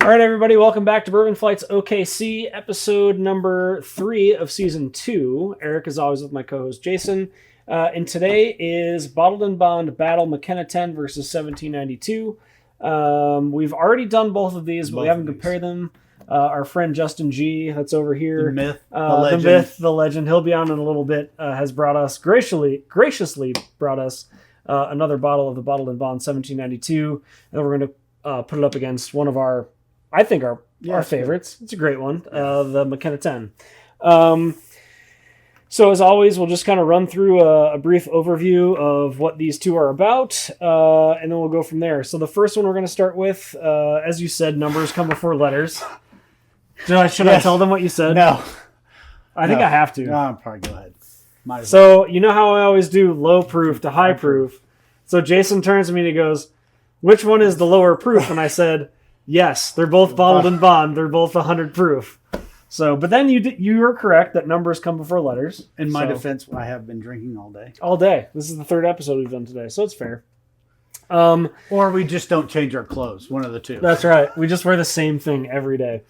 All right, everybody, welcome back to Bourbon Flights OKC, episode number 3 of season 2. Eric is always with my co-host Jason, and today is Bottled and Bond Battle McKenna 10 versus 1792. We've already done both of these, but we haven't compared them. Our friend Justin G, that's over here, the myth, the legend. He'll be on in a little bit. Has brought us graciously brought us another bottle of the Bottled and Bond 1792, and we're going to put it up against one of our favorites. Good. It's a great one, the McKenna 10. So as always, we'll just kind of run through a brief overview of what these two are about, and then we'll go from there. So the first one we're going to start with, as you said, numbers come before letters. Should I tell them what you said? No. I think I have to. No, probably go ahead. So you know how I always do low proof to high proof. So Jason turns to me and he goes, "Which one is the lower proof?" And I said, "Yes, they're both Bottled and Bond. They're both 100 proof." So, but then you were correct that numbers come before letters. In my defense, I have been drinking all day. All day. This is the third episode we've done today, so it's fair. Or we just don't change our clothes. One of the two. That's right. We just wear the same thing every day.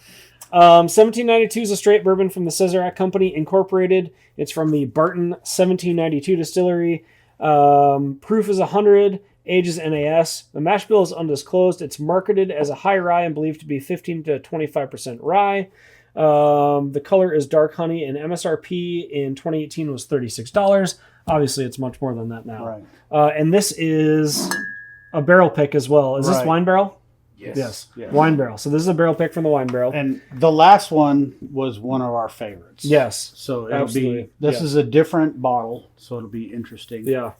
1792 is a straight bourbon from the Sazerac Company Incorporated. It's from the Barton 1792 distillery. Proof is 100. Age is NAS. The mash bill is undisclosed. It's marketed as a high rye and believed to be 15 to 25% rye. The color is dark honey, and MSRP in 2018 was $36. Obviously, it's much more than that now. Right. And this is a barrel pick as well. Is this wine barrel? Yes. Wine barrel. So this is a barrel pick from the wine barrel. And the last one was one of our favorites. Yes. So it'll be. This is a different bottle, so it'll be interesting. Yeah.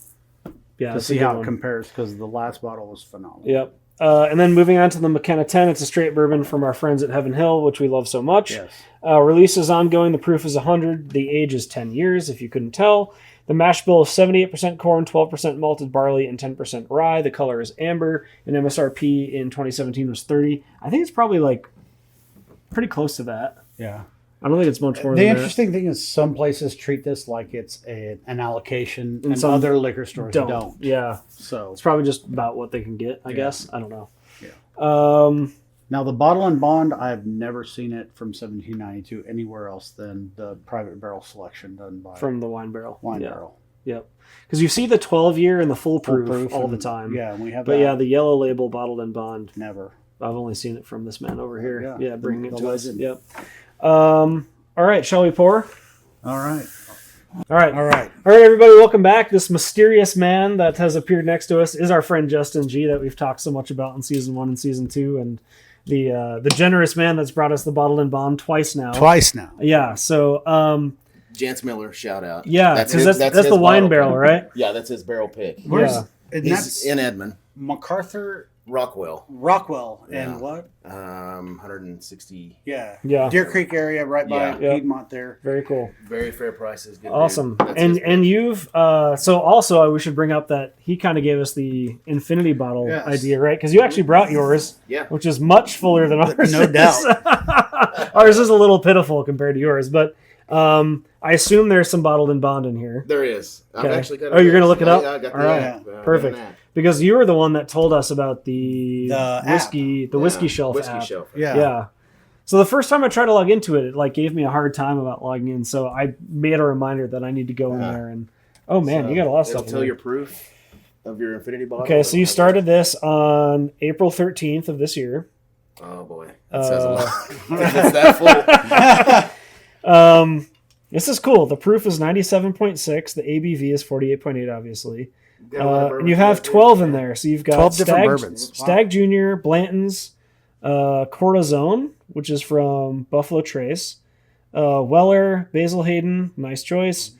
To see how it compares, because the last bottle was phenomenal. Yep. And then moving on to the McKenna 10, it's a straight bourbon from our friends at Heaven Hill, which we love so much. Yes. Release is ongoing. The proof is 100. The age is 10 years, if you couldn't tell. The mash bill is 78% corn, 12% malted barley, and 10% rye. The color is amber, and MSRP in 2017 was $30. I think it's probably like pretty close to that. Yeah. I don't think it's much more The than that. The interesting thing is some places treat this like it's an allocation, and some other liquor stores don't. Yeah. So it's probably just about what they can get, I guess. I don't know. Yeah. Now, the Bottle and Bond, I've never seen it from 1792 anywhere else than the private barrel selection done by... From the wine barrel. Barrel. Yep. Because you see the 12-year and the full proof all the time. Yeah, we have that. But yeah, the yellow label Bottled and Bond. Never. I've only seen it from this man over here. Yeah, bringing it to us. legend. Yep. All right, shall we pour? All right. All right, everybody, welcome back. This mysterious man that has appeared next to us is our friend Justin G that we've talked so much about in season 1 and season 2, and the generous man that's brought us the Bottled and Bond twice now. Yeah, so... Jance Miller, shout out. Yeah, that's the wine barrel, right? Yeah, that's his barrel pick. He's in Edmond. MacArthur... Rockwell. And what? 160. Yeah. Deer Creek area, right by Piedmont there. Very cool. Very fair prices. Good awesome. And you've so also we should bring up that he kind of gave us the infinity bottle idea, right? Because you actually brought yours, which is much fuller than ours. No doubt. Ours is a little pitiful compared to yours, but I assume there's some Bottled and Bond in here. There is. Okay. I'm actually you're going to look it up? I got all right. Perfect. Because you were the one that told us about the whiskey shelf app. Yeah. So the first time I tried to log into it, it like gave me a hard time about logging in. So I made a reminder that I need to go in there and you got a lot of stuff. Tell your proof of your infinity bottle. Okay, so you started this on April 13th of this year. Oh boy, that says a lot. If it's that full. This is cool. The proof is 97.6. The ABV is 48.8, obviously. And you have 12 in there. So you've got 12 different bourbons. Stag Junior, Blanton's, Cortisone, which is from Buffalo Trace, Weller, Basil Hayden, nice choice.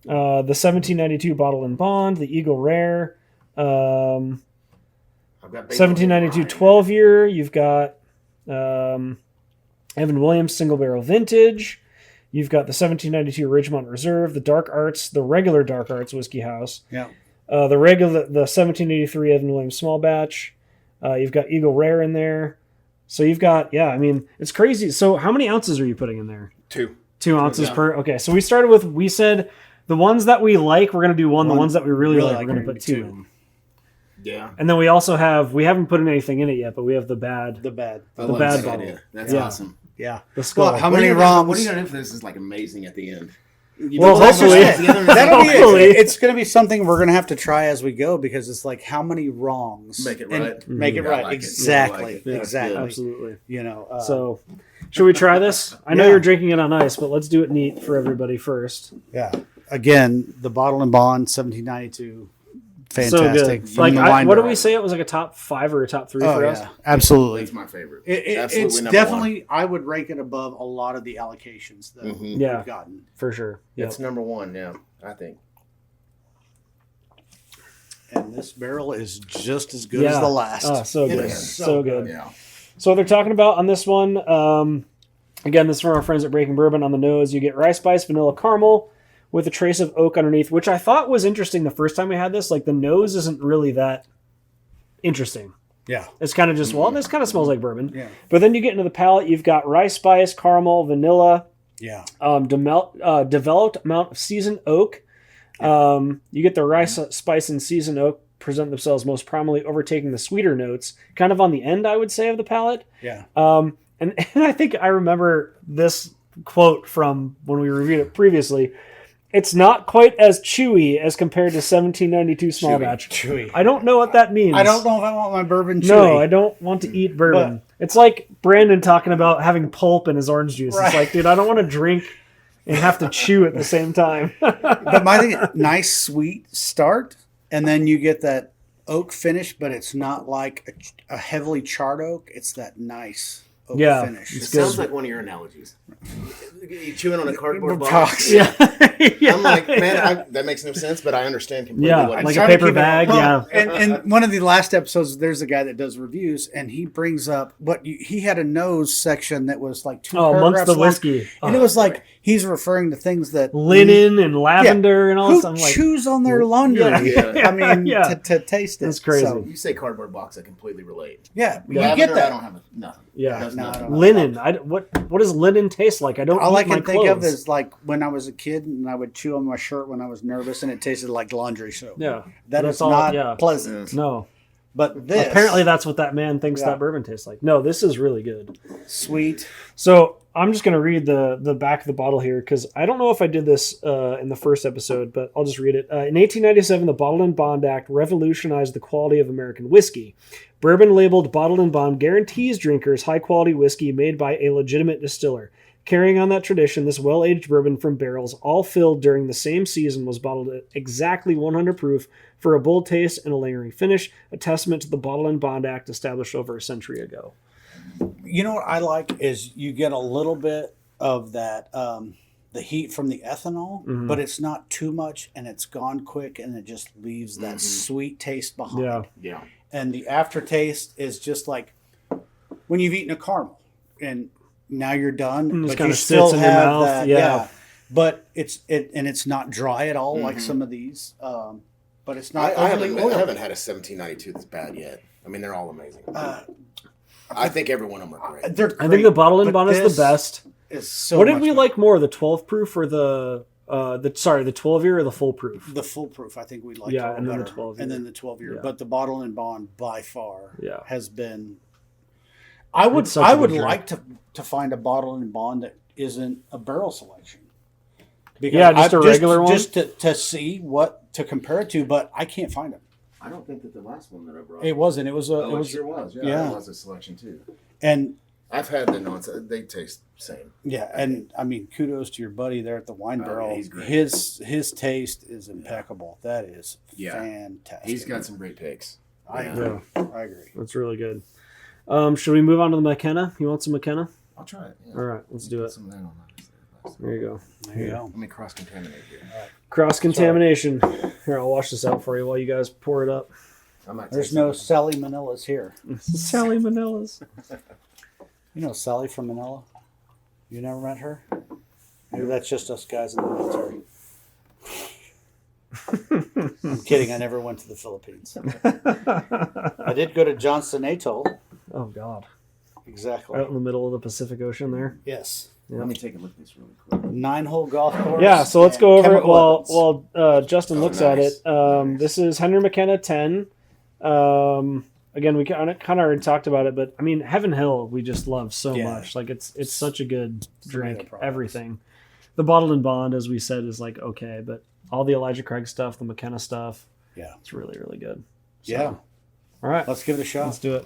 The 1792 Bottled and Bond, the Eagle Rare, 1792 12-year. You've got Evan Williams Single Barrel Vintage. You've got the 1792 Ridgemont Reserve, the Dark Arts, the regular Dark Arts Whiskey House. Yeah. The 1783 Evan Williams Small Batch. You've got Eagle Rare in there. So you've got, it's crazy. So how many ounces are you putting in there? 2. 2 ounces per. Okay, so we said the ones that we like, we're going to do one. The ones that we really like, we're going to put 2 in. Yeah. And then we also we haven't put anything in it yet, but we have the bad The bad. I The love bad that bottle. idea. That's Yeah. awesome. Yeah. the skull. Well, how many ROMs? What are you gonna do if this is like amazing at the end? You Well, put all those hopefully- things together and That'll be Hopefully. it. It's going to be something we're going to have to try as we go because it's like how many wrongs Make it and right. Make it Yeah, I right. like it. Exactly. Yeah, I like it. Yeah, Exactly. Absolutely. You know. So, should we try this? I know Yeah. you're drinking it on ice, but let's do it neat for everybody first. yeah. Again, the Bottle and Bond 1792. Fantastic. So good. From Like, the what wine did barrel. we say? It was like a top 5 or a top 3 Oh for yeah, us. absolutely. That's my favorite. It's Absolutely number definitely. I would rank it above a lot of the allocations that Mhm. Yeah. we've gotten. For sure. Yeah. It's number 1. Yeah, I think. And this barrel is just as good as the last. Oh, so It good. is So good. Yeah. So what they're talking about on this one, again, this is from our friends at Breaking Bourbon. On the nose, you get rye spice, vanilla caramel, with a trace of oak underneath, which I thought was interesting the first time we had this. Like, the nose isn't really that interesting. Yeah. It's kind of just, well, this kind of smells like bourbon. Yeah. But then you get into the palate, you've got rye spice, caramel, vanilla, Yeah. developed amount of seasoned oak. You get the rye spice and seasoned oak present themselves most prominently, overtaking the sweeter notes, kind of on the end, I would say, of the palate. Yeah. And I think I remember this quote from when we reviewed it previously. It's not quite as chewy as compared to 1792 small batch. Chewy. I don't know what that means. I don't know if I want my bourbon chewy. No, I don't want to eat bourbon. It's like Brandon talking about having pulp in his orange juice. Right. It's like, dude, I don't want to drink and have to chew at the same time. But my thing, nice sweet start, and then you get that oak finish, but it's not like a heavily charred oak. It's that nice oak Yeah, finish. It It's sounds good. like one of your analogies. You chewing on a cardboard box. Box. Yeah. Yeah. I'm like, man, that makes no sense, but I understand completely Yeah, what like it's a trying to paper keep it- bag, well, yeah. And one of the last episodes, there's a guy that does reviews, and he brings up he had a nose section that was like 2 Oh, amongst paragraphs the long, whiskey. and it was like he's referring to things that Linen and lavender and all who this. I'm like, chews on their laundry. Yeah. I mean, Yeah. to taste it. That's crazy. So, You say cardboard box, I completely relate. yeah, you Lavender, get that. I don't have nothing. yeah. Does No, I nothing. don't know. Linen. What does linen taste like? I don't All eat I my can think of clothes. is like when I was a kid and I would chew on my shirt when I was nervous and it tasted like laundry soap. Yeah. That That's is all- not yeah. pleasant. No. But this Apparently that's what that man thinks Yeah. that bourbon tastes like. No, this is really good. sweet. So I'm just going to read the back of the bottle here because I don't know if I did this in the first episode, but I'll just read it. In 1897, the Bottled and Bond Act revolutionized the quality of American whiskey. Bourbon labeled Bottled and Bond guarantees drinkers high-quality whiskey made by a legitimate distiller. Carrying on that tradition, this well-aged bourbon from barrels, all filled during the same season, was bottled at exactly 100 proof for a bold taste and a lingering finish, a testament to the Bottled and Bond Act established over a century ago. You know what I like is you get a little bit of that the heat from the ethanol, Mhm. but it's not too much and it's gone quick and it just leaves that sweet taste behind. Yeah. Yeah. And the aftertaste is just like when you've eaten a caramel and now you're done, And it just but you kinda still sits in your have mouth, that. yeah. But it's not dry at all like some of these. But it's not. I overly haven't oily. had a 1792 that's bad yet. I mean, they're all amazing. Uh, I think every one of them are great. They're I think great, the Bottled and but Bond is this the best. Is so What did much we better. like more, the 12 proof or the 12 year or the full proof? The full proof, I think we liked Yeah, a little and then the better. 12 year. And then the 12 year. Yeah. But the Bottle and Bond by far Yeah. has been. I would It's such a good drink. like to find a Bottle and Bond that isn't a barrel selection. Because Yeah, just a regular one? just to see what to compare it to, but I can't find them. I don't think that the last one that I brought. It wasn't. It was a. Oh, it was. sure was. Yeah, yeah. it was a selection too. And I've had the nonsense. They taste the same. yeah, and I mean, kudos to your buddy there at the wine Oh, barrel. yeah, he's great. His taste is impeccable. That is Yeah. fantastic. He's got some great picks. I Yeah. agree. Yeah, I agree. that's really good. Should we move on to the McKenna? You want some McKenna? I'll try it. Yeah. All right, let's do Put it. Some of that on that. There you go. There you go. Let me cross contaminate here. Cross contamination. Here, I'll wash this out for you while you guys pour it up. I might There's taste no some. Sally Manilas here. Sally Manilas. You know Sally from Manila? You never met her? Maybe that's just us guys in the military. I'm kidding. I never went to the Philippines. I did go to Johnston Atoll. Oh God! Exactly. Out in the middle of the Pacific Ocean there. Yes. Let me take a look at this really quick. 9-hole golf course. Yeah, so let's and go over it chemical weapons. while Justin Oh, looks nice. at it. Nice. This is Henry McKenna 10. Again, we kind of already talked about it, but I mean, Heaven Hill, we just love so Yeah. much. Like it's such a good drink. products. Everything. The Bottled and Bond, as we said, is like okay, but all the Elijah Craig stuff, the McKenna stuff, Yeah. it's really, really good. So, Yeah. All right, Let's give it a shot. let's do it.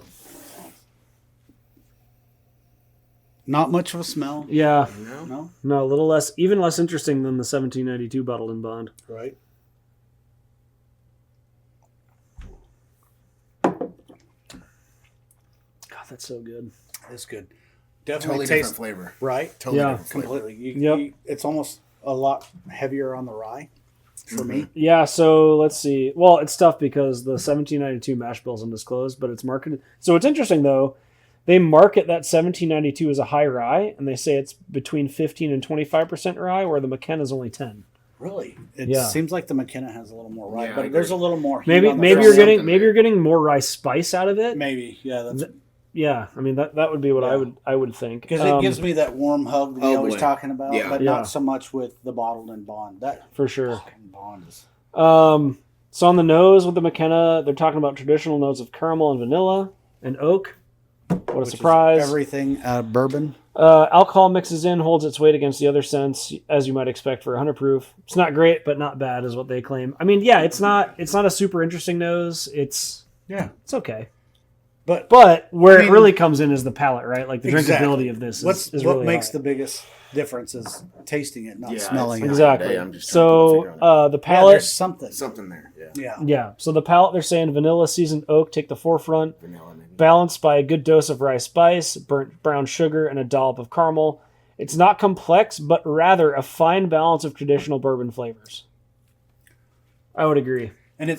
Not much of a smell. Yeah, No? no, a little less, even less interesting than the 1792 Bottled and Bond. Right. God, that's so good. It's good. Totally Definitely different tastes flavor. right. Totally Yeah. different flavor. Completely. Yep. It's almost a lot heavier on the rye for me. Yeah, so let's see. Well, it's tough because the 1792 mash bill is undisclosed, but it's marketed. So it's interesting though. They market that 1792 as a high rye, and they say it's between 15 and 25% rye, where the McKenna is only 10. Really? It Yeah. seems like the McKenna has a little more rye, Yeah, I but agree. there's a little more heat Maybe on the maybe front. you're something getting maybe there. you're getting more rye spice out of it. Maybe. Yeah, that's Yeah, I mean that would be what Yeah. I would think. because it gives me that warm hug that we Oh, always boy. talking about, Yeah. but Yeah. not so much with the Bottled and Bond. That for sure. fucking Bond is So on the nose with the McKenna, they're talking about traditional notes of caramel and vanilla and oak. What a which is surprise! everything bourbon. Alcohol mixes in, holds its weight against the other scents, as you might expect for 100 proof. It's not great, but not bad, is what they claim. I mean, yeah, it's not a super interesting nose. It's okay, But but where I mean- it really comes in is the palate, right? Like the Exactly. drinkability of this is what really makes high. the biggest difference is tasting it, not Yeah, smelling it. it's- Exactly. Day, I'm just trying to put So my finger on the Yeah, palate, there's something. Something there. Yeah. Yeah. yeah. So the palate, they're saying vanilla, seasoned oak take the forefront, Vanilla maybe. balanced by a good dose of rye spice, burnt brown sugar, and a dollop of caramel. It's not complex, but rather a fine balance of traditional bourbon flavors. I would agree. And it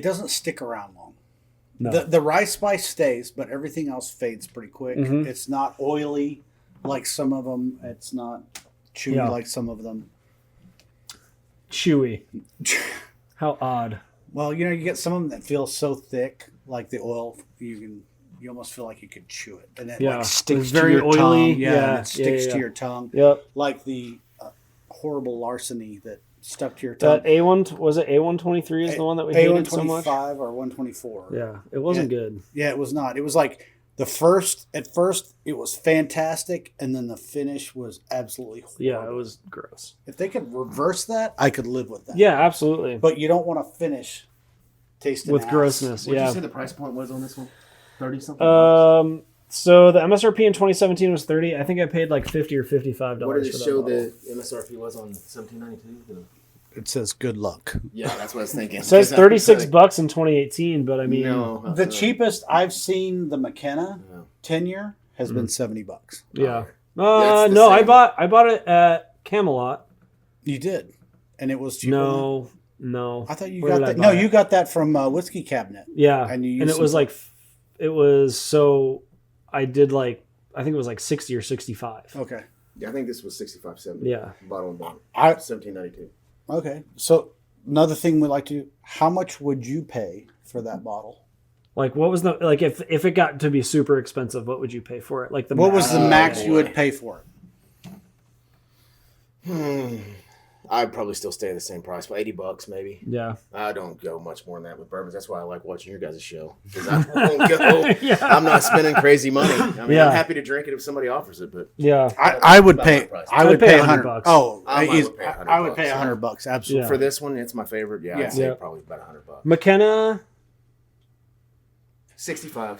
doesn't stick around long. No. The rye spice stays, but everything else fades pretty quick. Mhm. It's not oily like some of them. It's not chewy Yeah. like some of them. Chewy. How odd. Well, you get some of them that feel so thick, like the oil. You almost feel like you could chew it, and it Yeah. like sticks It's to very your oily. tongue. Yeah, and it sticks yeah. to your tongue, Yep. like the horrible larceny that stuck to your tongue. That A1 was it A123 is the one that we hated so much. A125 or 124. Yeah, it wasn't good. Yeah, it was not. It was like at first it was fantastic, and then the finish was absolutely horrible. Yeah, it was gross. If they could reverse that, I could live with that. Yeah, absolutely. But you don't want to finish tasting With ass. grossness, What did yeah. you say the price point was on this one? 30 something? So the MSRP in 2017 was 30. I think I paid like $50 or $55 What did it for that show bottle. the MSRP was on 1792? It says good luck. Yeah, that's what I was thinking. It says 36 bucks. bucks in 2018, but I mean, No. The cheapest I've seen the McKenna Yeah. 10-year has been $70. yeah. That's the No, I same. bought it at Camelot. You did, and it was cheaper. No. I thought you Where got did I that. buy No, it? you got that from Whiskey Cabinet. Yeah, And you and used it was some- like, it was so. I did like, I think it was like 60 or 65. Okay. Yeah, I think this was 65, 70. Yeah. Bottle and bond. I 1792. okay. So another thing we like to do. How much would you pay for that bottle? Like, what was the like if it got to be super expensive, what would you pay for it? Like the What was the max- max you would pay for it? I'd probably still stay at the same price, but $80 maybe. Yeah. I don't go much more than that with bourbons. That's why I like watching your guys' show. Because I won't go. Yeah. I'm not spending crazy money. I mean, Yeah. I'm happy to drink it if somebody offers it, but Yeah. I would About pay. my price. I would I'd pay pay $100. $100. Oh, I would pay I would pay $100. $100. Absolutely. Yeah. for this one, it's my favorite. Yeah, Yeah. I'd say Yeah. probably about $100. McKenna. $65.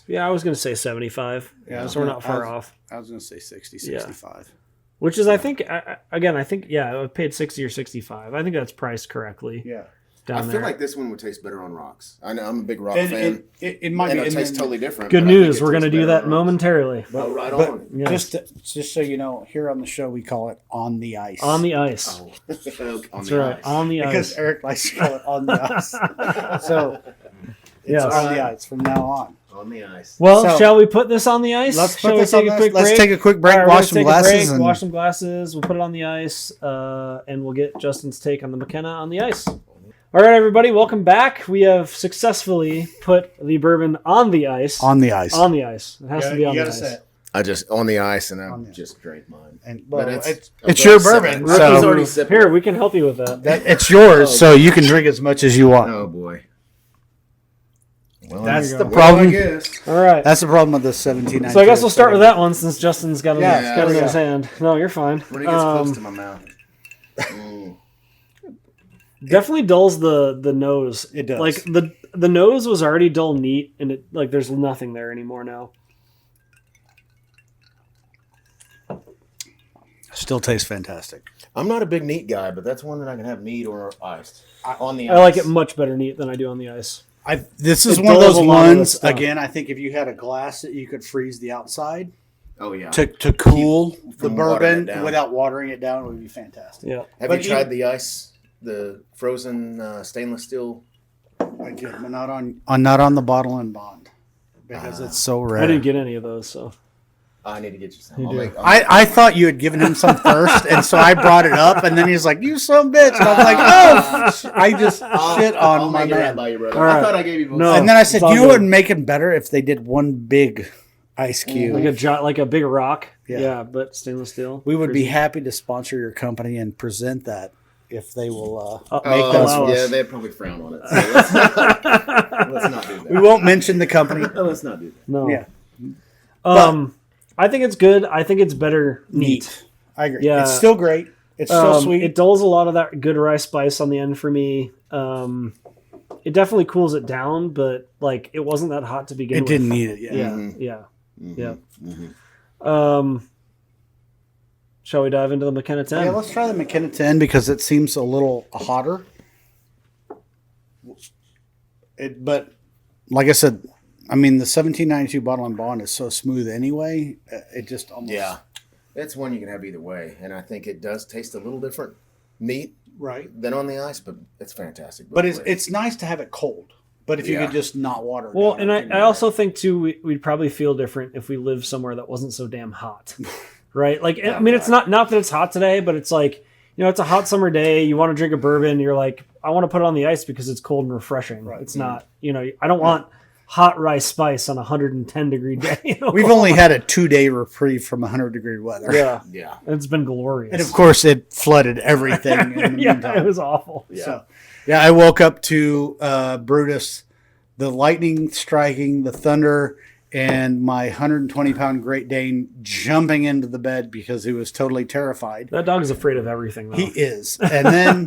Yeah, I was gonna say 75. Yeah, so we're not far I was- off. I was going to say 60, Yeah. 65. Which is, I think, I think, yeah, I paid 60 or 65. I think that's priced correctly. Yeah. Down I feel there. like this one would taste better on rocks. I know I'm a big rock And fan. it might and be. it tastes and totally different. Good but I think news. it We're gonna tastes do better that on rocks. momentarily. Oh, right but on. Yeah. just so you know, here on the show we call it on the ice. On the ice. Oh. On That's the right. ice. On the because ice. Eric likes to call it on the ice. So it's Yes. on the ice from now on. On the ice. Well, So- shall we put this on the ice? Let's Shall put we this on take the a ice? quick Let's break? take a quick break, All right, wash let's some take a glasses, break, and wash some glasses. We'll put it on the ice, and we'll get Justin's take on the McKenna on the ice. All right, everybody, welcome back. We have successfully put the bourbon on the ice. on the ice. On the ice. It has to be on the ice. I just on the ice and I On the just drank mine. And But well, it's it's your already bourbon, sipping. so- Rookie's already sipping. Here, we can help you with that. it's yours, so you can drink as much as you want. Oh boy. Well, That's you the go. problem. I guess. All right. That's the problem with the 1792. So I guess we'll start with that one since Justin's got it, Yeah, got it in his hand. No, you're fine. When it gets close to my mouth. Definitely dulls the nose. It does. Like the nose was already dull neat, and it like there's nothing there anymore now. Still tastes fantastic. I'm not a big neat guy, but that's one that I can have neat or iced. On the ice. I like it much better neat than I do on the ice. This is It one of dulls those a lot of the ones, stuff. again, I think if you had a glass that you could freeze the outside Oh, yeah. to cool the from watering bourbon it down. without watering it down, it would be fantastic. Yeah. Have but you tried the ice, the frozen stainless steel? Again, but not on the bottle and bond because it's so rare. I didn't get any of those, so I need to get you some. You I'll do. make, I thought you had given him some first, and so I brought it up, and then he's like, "You son of a bitch," and I was like, "Oh!" I just shit on I'll my make it right man. by you, brother. All right. I thought I gave you both. No. And then I said, It's all "You know what good. would make it better if they did one big ice cube? like a big rock. Yeah. Yeah, but stainless steel. We would be happy to sponsor your company and present that if they will make Allow those. us. Yeah, they'd probably frown on it. So let's not do that. We won't mention the company. Let's not do that. No. Yeah, I think it's good. I think it's better neat. I agree. Yeah. It's still great. It's still sweet. It dulls a lot of that good rye spice on the end for me. It definitely cools it down, but like it wasn't that hot to begin It with. didn't need it. Yeah. Yeah, Mhm. yeah, Mm-hmm. yeah. Shall we dive into the McKenna 10? Yeah, let's try the McKenna 10 because it seems a little hotter. But like I said, I mean, the 1792 bottle and bond is so smooth anyway. It just almost Yeah. It's one you can have either way. And I think it does taste a little different neat right. than on the ice, but it's fantastic. But both ways. it's nice to have it cold. But if you Yeah. could just not water it Well, down, and think I also think too we'd probably feel different if we lived somewhere that wasn't so damn hot, right? Like I mean, it's not that it's hot today, but it's like it's a hot summer day. You want to drink a bourbon, you're like, I want to put it on the ice because it's cold and refreshing. Right. It's not, I don't want hot rice spice on a 110-degree day. we've only had a 2-day reprieve from 100-degree weather. yeah, Yeah. it's been glorious. And of course, it flooded everything in the yeah, meantime. it was awful. Yeah. So, yeah, I woke up to Brutus, the lightning striking, the thunder, and my 120-pound Great Dane jumping into the bed because he was totally terrified. That dog is afraid of everything, though. He is. And then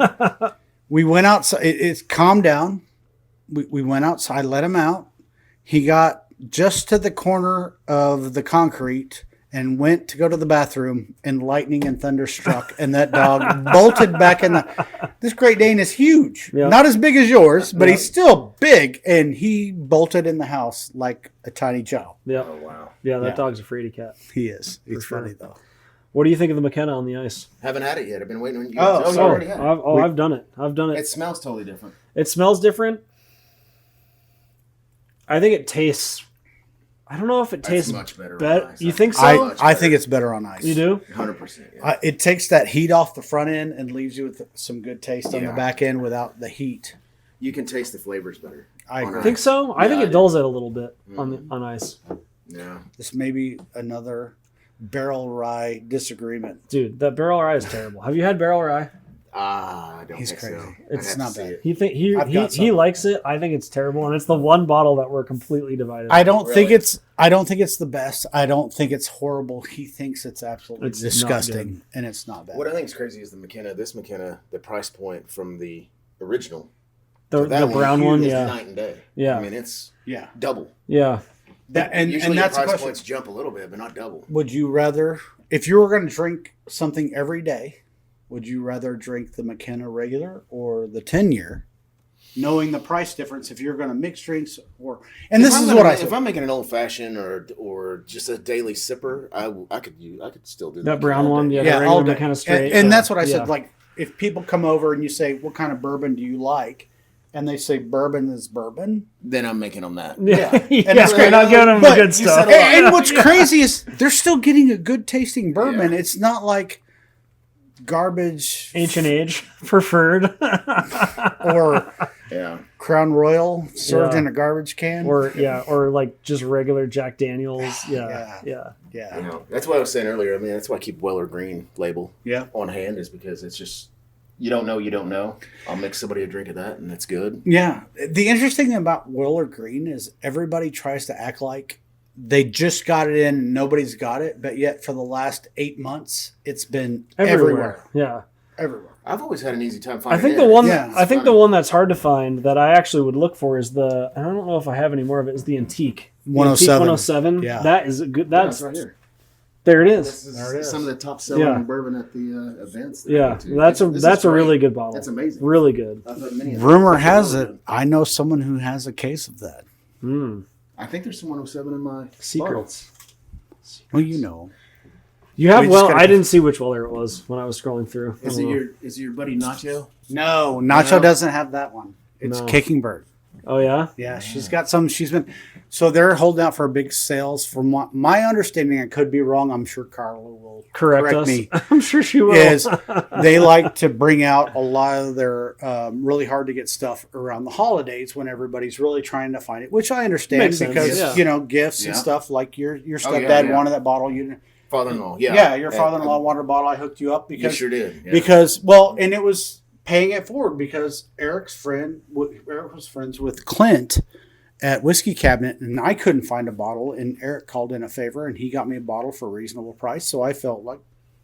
we went outside. It's calmed down. We went outside, let him out. He got just to the corner of the concrete and went to go to the bathroom, and lightning and thunder struck, and that dog bolted back in the... This Great Dane is huge. Yeah. Not as big as yours, but Yeah. he's still big, and he bolted in the house like a tiny child. Yeah, Oh, wow. yeah, that Yeah. dog's a fraidy cat. He is. He's sure. funny, though. What do you think of the McKenna on the ice? Haven't had it yet. I've been waiting on you. Oh, you sorry. already had it. I've done it. I've done it. It smells totally different. It smells different. I think it tastes. I don't know if it tastes much better on bet- ice. You think so? I think it's better on ice. You do? 100%. Yeah. It takes that heat off the front end and leaves you with some good taste on the Yeah. back end without the heat. You can taste the flavors better. I on agree. ice. Think so? I Yeah, think I it do. dulls it a little bit on ice. Yeah. This may be another barrel rye disagreement. Dude, that barrel rye is terrible. Have you had barrel rye? I don't He's think crazy. so. It's I'd have not to see bad. it. I've got He some. likes it. I think it's terrible, and it's the one bottle that we're completely divided. I don't think Really? it's the best. I don't think it's horrible. He thinks it's absolutely It's not disgusting, and it's not bad. What I think is crazy is the McKenna. This McKenna, the price point from the original. the to that brown one, is yeah, night and day. Yeah. I mean, it's Yeah, double. yeah. Usually that's the the price question. points jump a little bit, but not double. Would you rather, if you were going to drink something every day, would you rather drink the McKenna regular or the 10-year, knowing the price difference if you're going to mix drinks or? And this If I'm is gonna what I make- said. If I'm making an old fashioned or just a daily sipper, I could still do That brown one, yeah, Yeah, the all regular day. McKenna straight. And yeah, that's what I yeah. said. Like, if people come over and you say, "What kind of bourbon do you like?" and they say bourbon is bourbon. Then I'm making them that. Yeah, And yeah, that's we're great. not giving them the But good you stuff. And what's crazy is they're still getting a good tasting bourbon. Yeah. It's not like garbage Ancient age preferred, or Yeah. Crown Royal served Yeah. in a garbage can. or like just regular Jack Daniels. Yeah. Yeah. yeah, You know, that's what I was saying earlier. I mean, that's why I keep Weller Green label yeah. on hand is because it's just you don't know. I'll make somebody a drink of that, and it's good. Yeah. The interesting thing about Willard Green is everybody tries to act like they just got it in and nobody's got it, but yet for the last 8 months, it's been everywhere. Yeah. Everywhere. I've always had an easy time I finding think it. the one Yeah, I think the one that's hard to find that I actually would look for is I don't know if I have any more of it, is the Antique. The 107. Antique 107. Yeah. That is a good That's that's right here. there it is. This is There it is. some of the top selling Yeah. bourbon at the events. that I Yeah. go to. That's This a is really great. good bottle. That's amazing. Really good. I've had many of Rumor them. has it, I know someone who has a case of that. Mm. I think there's some 107 in my Secrets. Well, you know. You have We just gotta- I didn't see which Weller it was when I was scrolling through. Is it your buddy Nacho? No, Nacho doesn't have that one. It's No. Kicking Bird. Oh yeah? Yeah, she's got some. So they're holding out for big sales. From my understanding, I could be wrong. I'm sure Carla will Correct us. me. I'm sure she will. Is they like to bring out a lot of their really hard to get stuff around the holidays when everybody's really trying to find it, which I understand Makes sense, because yeah. Gifts and Yeah. stuff like your yeah, stepdad yeah. wanted that bottle. You Father-in-law, your father-in-law wanted a bottle. I hooked you up You because sure did. Yeah. and it was paying it forward because Eric was friends with Clint at Whiskey Cabinet, and I couldn't find a bottle, and Eric called in a favor, and he got me a bottle for a reasonable price, so I felt like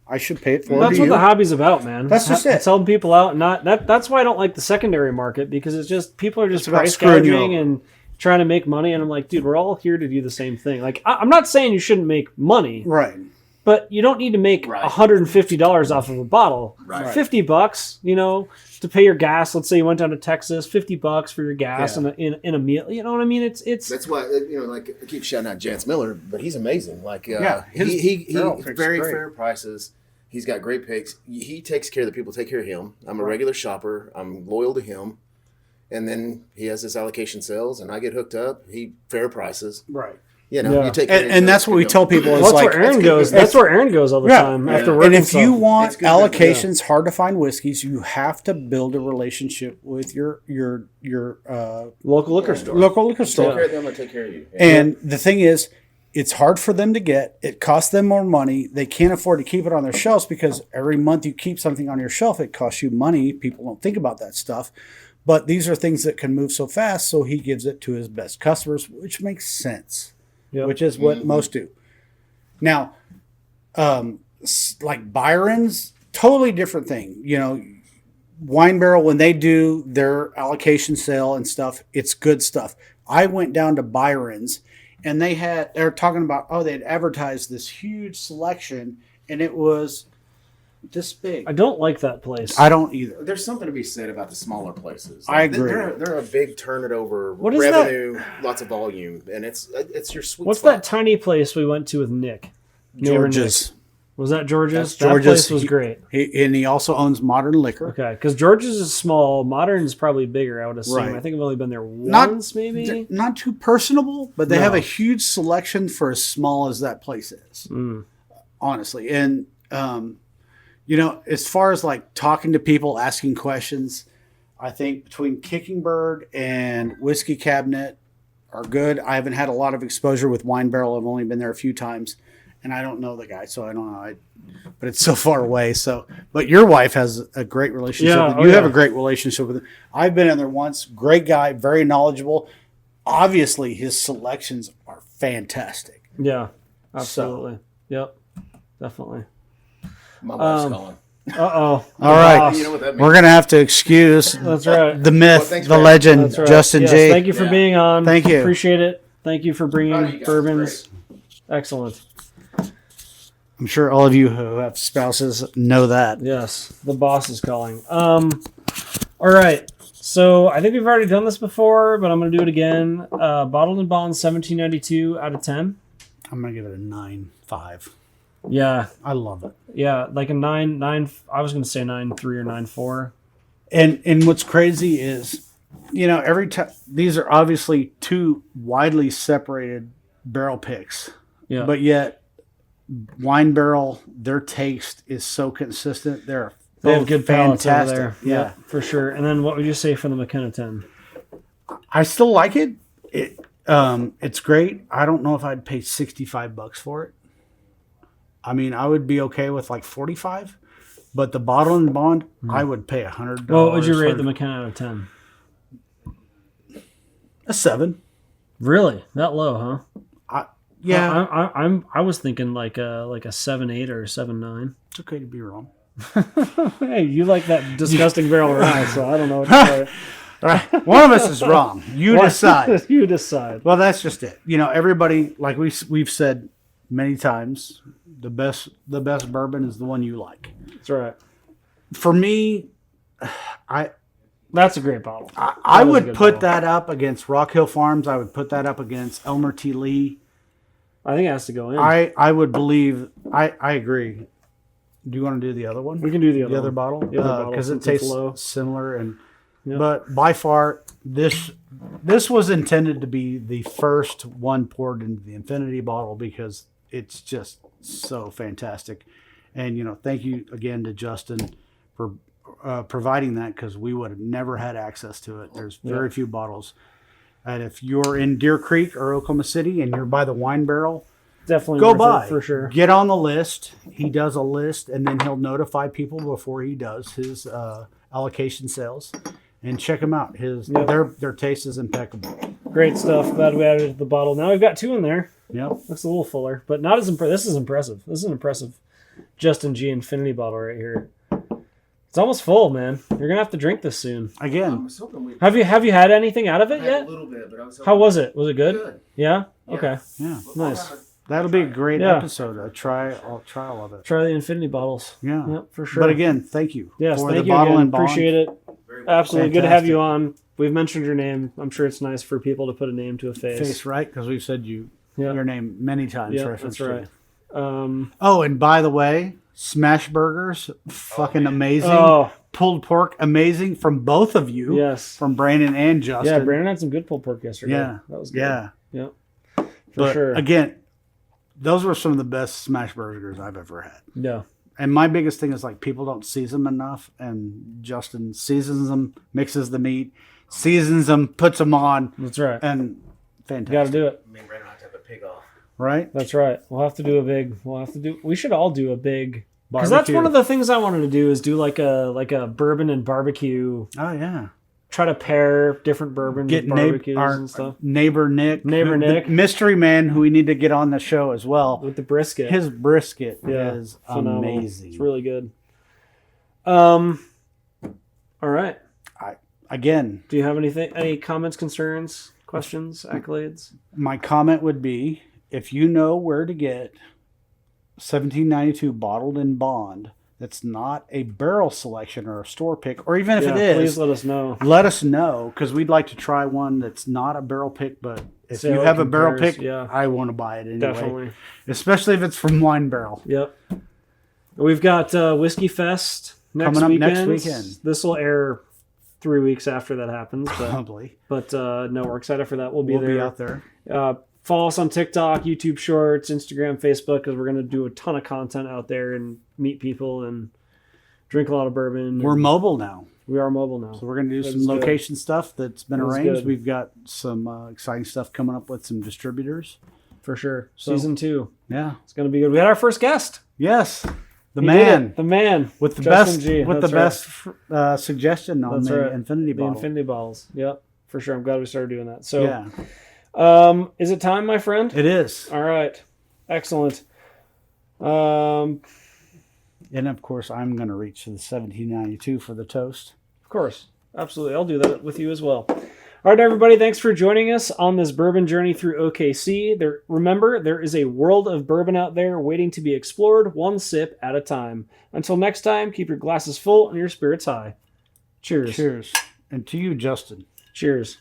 I should pay it forward. That's to what you. the hobby's about, man. That's just it. It's helping people out. That's why I don't like the secondary market, because it's just people are just It's about price screwing you gouging over. and trying to make money. And I'm like, dude, we're all here to do the same thing. Like, I'm not saying you shouldn't make money, Right. but you don't need to make Right. $150 off of a bottle. Right. $50, to pay your gas. Let's say you went down to Texas, $50 for your gas Yeah. in a meal. You know what I mean? It's That's why like I keep shouting out Jance Miller, but he's amazing. Like Yeah, his he barrel picks very great. fair prices. He's got great picks. He takes care of the people. Take care of him. I'm a regular shopper. I'm loyal to him. And then he has his allocation sales, and I get hooked up. He fair prices. Right. Yeah. You take care of And that's what we tell people is that's like, where Aaron good goes. business. That's where Aaron goes all the Yeah. time Yeah. after And work. and if you It's want good business, allocations, hard to find whiskeys, you have to build a relationship with your local liquor store. local liquor Take store. care of them, I take care of you. And the thing is, it's hard for them to get. It costs them more money. They can't afford to keep it on their shelves because every month you keep something on your shelf, it costs you money. People don't think about that stuff. But these are things that can move so fast, so he gives it to his best customers, which makes sense, Yep. which is what most do. Now, like Byron's, totally different thing. Wine Barrel, when they do their allocation sale and stuff, it's good stuff. I went down to Byron's, and they're talking about, they'd advertised this huge selection, and it was this big. I don't like that place. I don't either. There's something to be said about the smaller places. I agree. They're a big turn it over What is revenue, lots of volume, and it's your sweet What's spot. that tiny place we went to with Nick? Neighbor Nick. George's. Was that George's? That's That George's. place was great. He also owns Modern Liquor. Okay, because George's is small. Modern's probably bigger, I would assume. Right. I think I've only been there Not- once, maybe. Not too personable, but they No. have a huge selection for as small as that place is. Mm. Honestly. And, as far as like talking to people, asking questions, I think between Kicking Bird and Whiskey Cabinet are good. I haven't had a lot of exposure with Wine Barrel. I've only been there a few times, and I don't know the guy, so I don't know. But it's so far away. But your wife has a great relationship. Yeah, with oh, you have yeah. a great relationship with him. I've been in there once. Great guy, very knowledgeable. Obviously, his selections are fantastic. Yeah, absolutely. Yep, definitely. My wife's Um, calling. All right. You know what that means? We're gonna have to excuse That's right. the myth, Well, thanks, the man. legend, That's right. Justin Yes, G. Thank you for Yeah. being on. Thank you. Appreciate it. Thank you for Proud of you bringing guys. bourbons. Excellent. I'm sure all of you who have spouses know that. Yes, the boss is calling. All right. So I think we've already done this before, but I'm going to do it again. Bottled and Bond 1792 out of 10. I'm gonna give it a 9.5. Yeah, I love it. yeah, like a 9. I was going to say 9.3 or 9.4. And what's crazy is, every time these are obviously two widely separated barrel picks, Yeah, but yet Wine Barrel, their taste is so consistent. They're they have both good palates over fantastic. there. Yeah. Yep, for sure. And then what would you say for the McKenna 10? I still like it. It's great. I don't know if I'd pay $65 for it. I mean, I would be okay with like 45, But the bottle and bond, I would pay $100. What would you rate the McKenna out of 10? A 7. Really? That low, huh? Yeah. I was thinking like a 7.8 or a 7.9. It's okay to be wrong. Hey, you like that disgusting barrel of rye, so I don't know what to tell you. Right. One of us is wrong. You decide. You decide. Well, that's just it. Everybody, like we've said many times, the best bourbon is the one you like. That's right. For me, That's a great bottle. I would put that up against Rock Hill Farms. I would put that up against Elmer T. Lee. I think it has to go in. I would believe. I agree. Do you want to do the other one? We can do the other bottle. The other bottle, because it since it's tastes low. similar and. Yep. But by far, this was intended to be the first one poured into the Infinity bottle because it's just so fantastic. And thank you again to Justin for providing that, because we would have never had access to it. There's very few bottles. And if you're in Deer Creek or Oklahoma City and you're by the wine barrel, definitely go worth by it for sure. Get on the list. He does a list, and then he'll notify people before he does his allocation sales. And check them out. Their taste is impeccable. Great stuff. Glad we added it to the bottle. Now we've got 2 in there. Yep. Looks a little fuller, but not as impressive. This is impressive. This is an impressive Justin G Infinity bottle right here. It's almost full, man. You're gonna have to drink this soon. I Again, was hoping we Have you had anything out of it had yet? a little bit, but I was hoping How was it? Was it good? good. Yeah? Yeah. Okay. yeah. Nice. That'll be a great Yeah. episode. A trial of it. Try the Infinity bottles. Yeah. Yep, for sure. But again, thank you. yes, for thank the you bottle again. and bond. Appreciate it. Very well. Absolutely. Good to have Fantastic. you on. We've mentioned your name. I'm sure it's nice for people to put a name to a face. Face, right? Because we've said your name many times. Yeah, referenced that's right. to. Oh, and by the way, smash burgers, fucking amazing. Oh, Pulled pork, amazing from both of you. yes. From Brandon and Justin. Yeah, Brandon had some good pulled pork yesterday. Yeah. That was good. Yeah. Yeah. For But sure. again, those were some of the best smash burgers I've ever had. Yeah. And my biggest thing is people don't season them enough, and Justin seasons them, mixes the meat, seasons them, puts them on, That's right. and fantastic. Got to do it. Me and Brandon have to have a pig off. Right? That's right. We should all do a big, because that's Barbecue. one of the things I wanted to do is do like a bourbon and barbecue. Oh yeah. Try to pair different bourbons Get with barbecues our and stuff neighbor Nick, Neighbor the Nick. mystery man, who we need to get on the show as well. with the brisket. His brisket Yeah, is phenomenal. amazing. It's really good. All right. Again, Do you have any comments, concerns, questions, accolades? my comment would be, if you know where to get 1792 bottled in bond, that's not a barrel selection or a store pick, or even if Yeah, it is, please let us know. let us know, because we'd like to try one that's not a barrel pick, but if See you how it have a barrel compares, pick, yeah. I want to buy it anyway. Definitely. Especially if it's from Wine Barrel. Yep. We've got Whiskey Fest next Coming up weekend. next weekend. This will air 3 weeks after that happens. Probably. But no, we're excited for that. We'll be We'll there. be out there. Follow us on TikTok, YouTube Shorts, Instagram, Facebook, because we're going to do a ton of content out there and meet people and drink a lot of bourbon. We're mobile now. We are mobile now. So we're going to do That some is good. location stuff that's been That is arranged. good. We've got some exciting stuff coming up with some distributors. For sure. So- Season 2. Yeah. It's going to be good. We had our first guest. Yes. The He did man it. The man. with the Justin best G. with the That's best suggestion on That's the right. Infinity The bottle. Infinity Bottles. Yep. For sure. I'm glad we started doing that. So, Yeah. Is it time, my friend? It is. All right. Excellent. And of course, I'm going to reach to the 1792 for the toast. Of course. Absolutely. I'll do that with you as well. All right, everybody. Thanks for joining us on this bourbon journey through OKC. Remember, there is a world of bourbon out there waiting to be explored, one sip at a time. Until next time, keep your glasses full and your spirits high. Cheers. Cheers. And to you, Justin. Cheers.